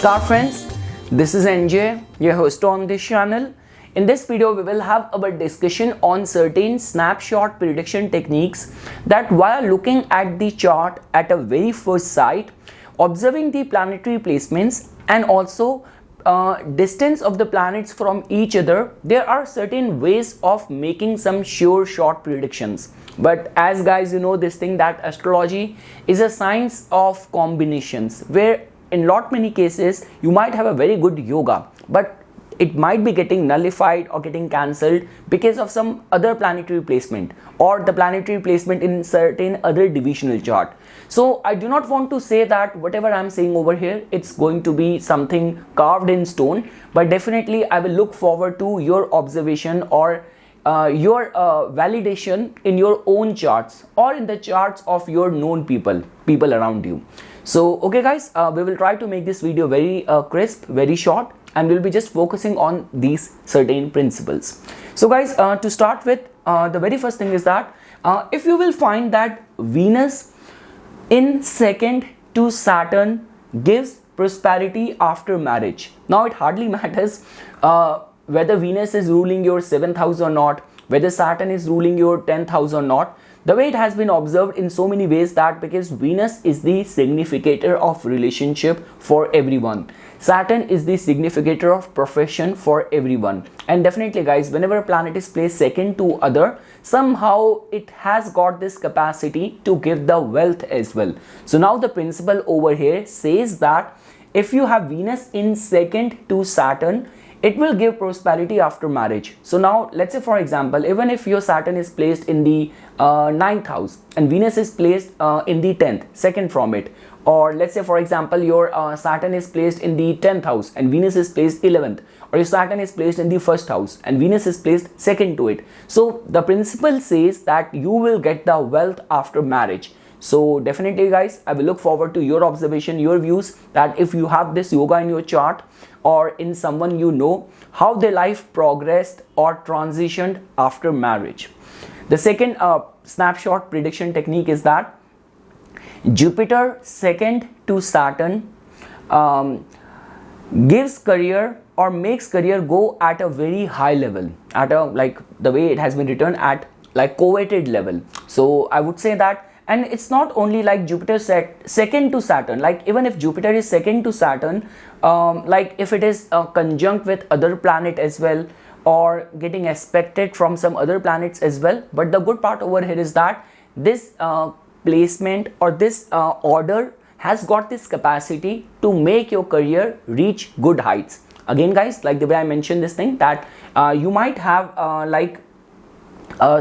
Namaskar friends, this is NJ, your host on this channel. In this video, we will have our discussion on certain snapshot prediction techniques that while looking at the chart at a very first sight, observing the planetary placements and also distance of the planets from each other, there are certain ways of making some sure shot predictions. But as guys, you know this thing that astrology is a science of combinations, where in lot many cases you might have a very good yoga, but it might be getting nullified or getting cancelled because of some other planetary placement or the planetary placement in certain other divisional chart. So I do not want to say that whatever I'm saying over here, it's going to be something carved in stone, but definitely I will look forward to your observation or your validation in your own charts or in the charts of your known people around you. So okay guys, we will try to make this video very crisp, very short, and we'll be just focusing on these certain principles. So guys, to start with, the very first thing is that if you will find that Venus in second to Saturn gives prosperity after marriage. Now it hardly matters whether Venus is ruling your 7th house or not, whether Saturn is ruling your 10th house or not. The way it has been observed in so many ways that because Venus is the significator of relationship for everyone, Saturn is the significator of profession for everyone, and definitely guys, whenever a planet is placed second to other, somehow it has got this capacity to give the wealth as well. So now the principle over here says that if you have Venus in second to Saturn, it will give prosperity after marriage. So now let's say for example, even if your Saturn is placed in the 9th house and Venus is placed in the 10th, second from it, or let's say for example your Saturn is placed in the 10th house and Venus is placed 11th, or your Saturn is placed in the 1st house and Venus is placed second to it. So the principle says that you will get the wealth after marriage. So definitely guys, I will look forward to your observation, your views, that if you have this yoga in your chart or in someone you know, how their life progressed or transitioned after marriage. The second snapshot prediction technique is that Jupiter second to Saturn gives career or makes career go at a very high level, at a, like the way it has been written, at like coveted level. So I would say that, and it's not only like Jupiter second to Saturn, like even if Jupiter is second to Saturn, like if it is conjunct with other planet as well, or getting aspected from some other planets as well. But the good part over here is that this placement or this order has got this capacity to make your career reach good heights. Again guys, like the way I mentioned this thing, that you might have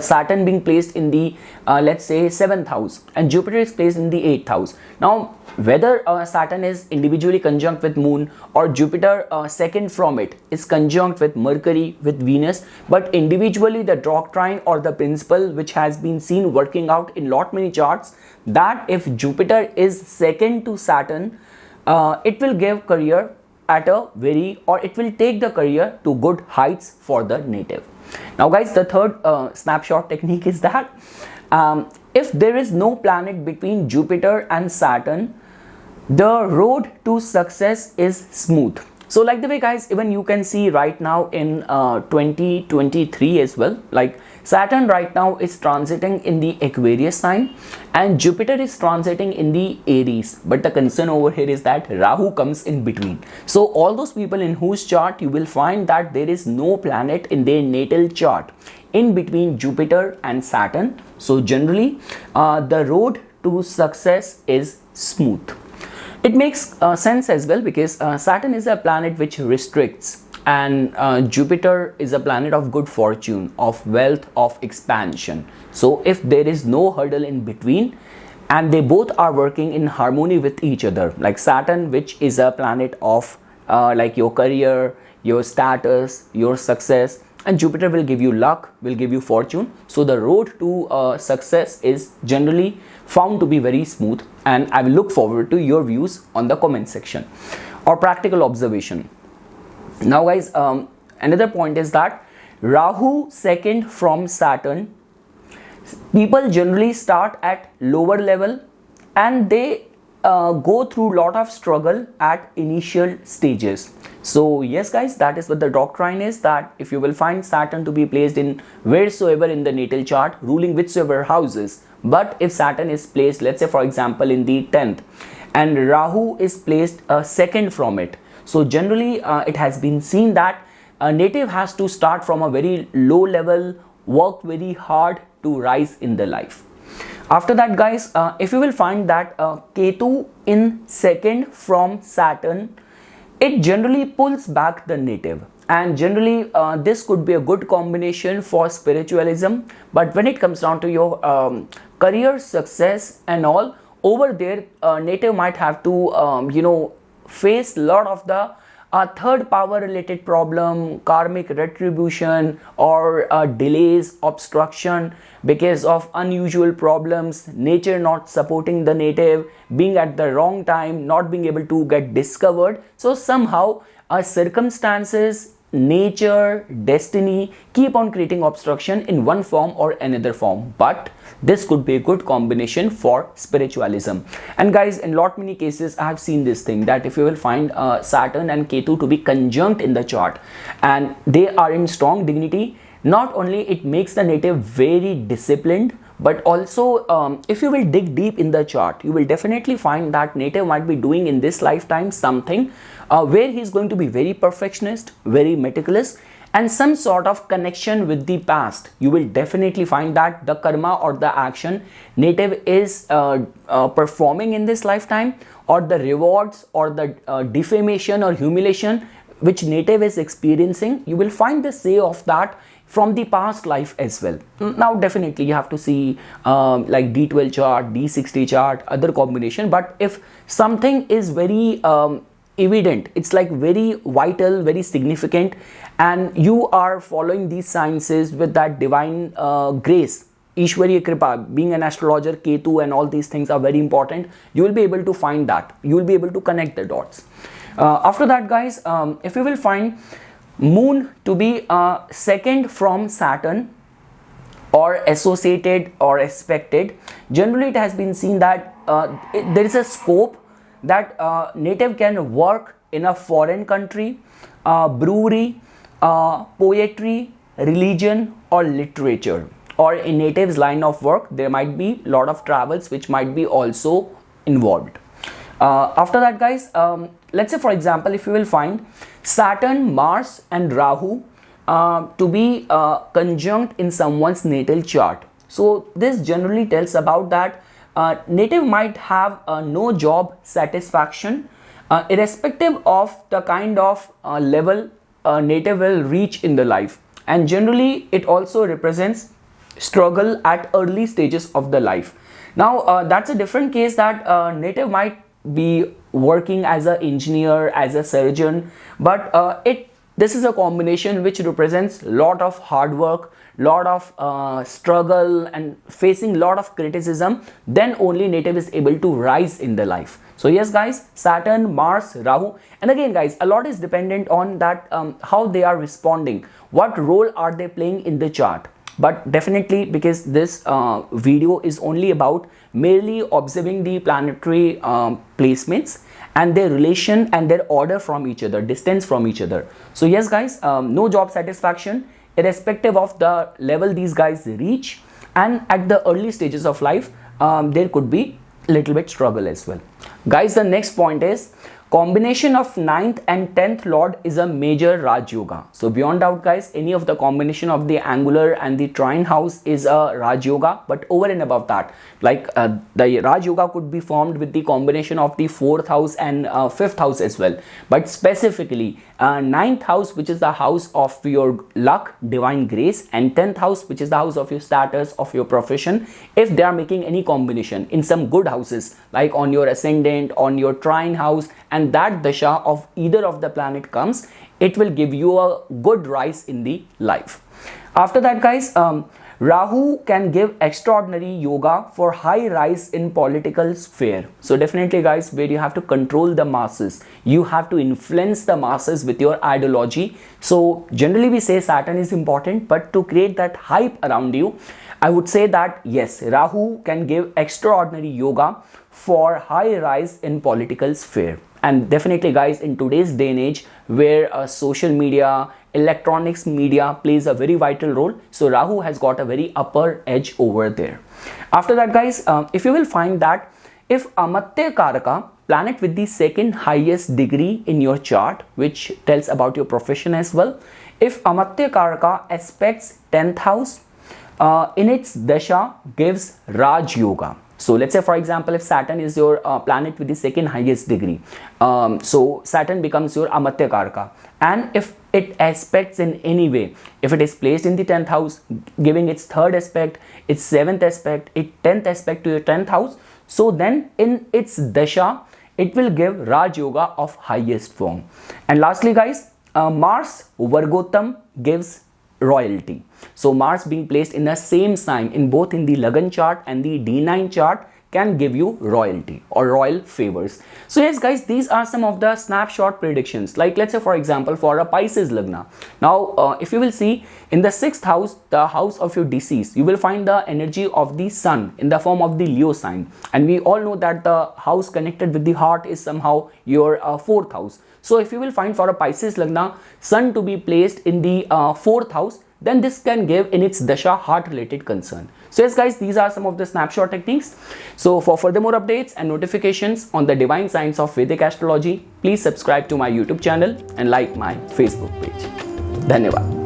Saturn being placed in the let's say 7th house and Jupiter is placed in the 8th house. Now whether Saturn is individually conjunct with Moon or Jupiter second from it is conjunct with Mercury, with Venus, but individually the doctrine or the principle which has been seen working out in lot many charts, that if Jupiter is second to Saturn, it will give career at a very, or it will take the career to good heights for the native. Now guys, the third snapshot technique is that if there is no planet between Jupiter and Saturn, the road to success is smooth. So like the way guys, even you can see right now in 2023 as well, like Saturn right now is transiting in the Aquarius sign and Jupiter is transiting in the Aries. But the concern over here is that Rahu comes in between. So all those people in whose chart you will find that there is no planet in their natal chart in between Jupiter and Saturn. So generally the road to success is smooth. It makes sense as well because Saturn is a planet which restricts, and Jupiter is a planet of good fortune, of wealth, of expansion. So if there is no hurdle in between and they both are working in harmony with each other, like Saturn, which is a planet of like your career, your status, your success, and Jupiter will give you luck, will give you fortune. So the road to success is generally found to be very smooth, and I will look forward to your views on the comment section or practical observation. Now guys, another point is that Rahu second from Saturn, people generally start at lower level and they go through lot of struggle at initial stages. So yes guys, that is what the doctrine is, that if you will find Saturn to be placed in wheresoever in the natal chart, ruling whichsoever houses, but if Saturn is placed, let's say for example in the 10th, and Rahu is placed second from it, so generally it has been seen that a native has to start from a very low level, work very hard to rise in the life. After that guys, if you will find that Ketu in second from Saturn, it generally pulls back the native, and generally this could be a good combination for spiritualism. But when it comes down to your career success and all, over there native might have to face a lot of the third power related problem, karmic retribution, or delays, obstruction because of unusual problems, nature not supporting the native, being at the wrong time, not being able to get discovered. So somehow circumstances, nature, destiny keep on creating obstruction in one form or another form, but this could be a good combination for spiritualism. And guys, in lot many cases I have seen this thing, that if you will find Saturn and Ketu to be conjunct in the chart and they are in strong dignity, not only it makes the native very disciplined, but also if you will dig deep in the chart, you will definitely find that native might be doing in this lifetime something where he is going to be very perfectionist, very meticulous, and some sort of connection with the past. You will definitely find that the karma or the action native is performing in this lifetime, or the rewards or the defamation or humiliation which native is experiencing, you will find the say of that from the past life as well. Now definitely you have to see like D12 chart, D60 chart, other combination, but if something is very evident, it's like very vital, very significant, and you are following these sciences with that divine grace, Ishwariya Kripa, being an astrologer, Ketu and all these things are very important, you will be able to find that, you will be able to connect the dots. After that guys, if you will find Moon to be second from Saturn or associated or aspected, generally it has been seen that there is a scope that native can work in a foreign country, brewery, poetry, religion or literature, or in native's line of work there might be a lot of travels which might be also involved. After that guys, let's say for example if you will find Saturn, Mars and Rahu to be conjunct in someone's natal chart, so this generally tells about that native might have no job satisfaction irrespective of the kind of level native will reach in the life, and generally it also represents struggle at early stages of the life. Now that's a different case, that native might be working as an engineer, as a surgeon, but this is a combination which represents lot of hard work, lot of struggle and facing lot of criticism, then only native is able to rise in the life. So yes guys, Saturn, Mars, Rahu, and again guys, a lot is dependent on that how they are responding, what role are they playing in the chart. But definitely, because this video is only about merely observing the planetary placements and their relation and their order from each other, distance from each other. So yes guys, no job satisfaction irrespective of the level these guys reach, and at the early stages of life there could be little bit struggle as well. Guys, the next point is combination of 9th and 10th lord is a major Raj Yoga. So beyond doubt guys, any of the combination of the angular and the trine house is a Raj Yoga, but over and above that, like the Raj Yoga could be formed with the combination of the 4th house and 5th house as well, but specifically 9th house, which is the house of your luck, divine grace, and 10th house, which is the house of your status, of your profession, if they are making any combination in some good houses like on your ascendant, on your trine house, and that dasha of either of the planet comes, it will give you a good rise in the life. After that guys, Rahu can give extraordinary yoga for high rise in political sphere. So definitely guys, where you have to control the masses, you have to influence the masses with your ideology. So generally we say Saturn is important, but to create that hype around you, I would say that yes, Rahu can give extraordinary yoga for high rise in political sphere. And definitely guys, in today's day and age where social media, electronics media plays a very vital role, so Rahu has got a very upper edge over there. After that guys, if you will find that if Amatyakaraka, planet with the second highest degree in your chart, which tells about your profession as well, if Amatyakaraka aspects 10th house, in its dasha gives Raj Yoga. So let's say for example, if Saturn is your planet with the second highest degree, so Saturn becomes your Amatyakaraka, and if it aspects in any way, if it is placed in the 10th house, giving its third aspect, its 7th aspect, its 10th aspect to your 10th house, so then in its dasha it will give Raj Yoga of highest form. And lastly guys, Mars Vargotam gives royalty. So Mars being placed in the same sign in both in the Lagan chart and the D9 chart can give you royalty or royal favors. So yes guys, these are some of the snapshot predictions. Like let's say for example, for a Pisces Lagna. Now if you will see in the 6th house, the house of your deceased, you will find the energy of the sun in the form of the Leo sign, and we all know that the house connected with the heart is somehow your 4th house. So if you will find for a Pisces Lagna, sun to be placed in the 4th house, then this can give in its dasha heart related concern. So yes guys, these are some of the snapshot techniques. So for further more updates and notifications on the divine science of Vedic astrology, please subscribe to my YouTube channel and like my Facebook page. Dhanyavad.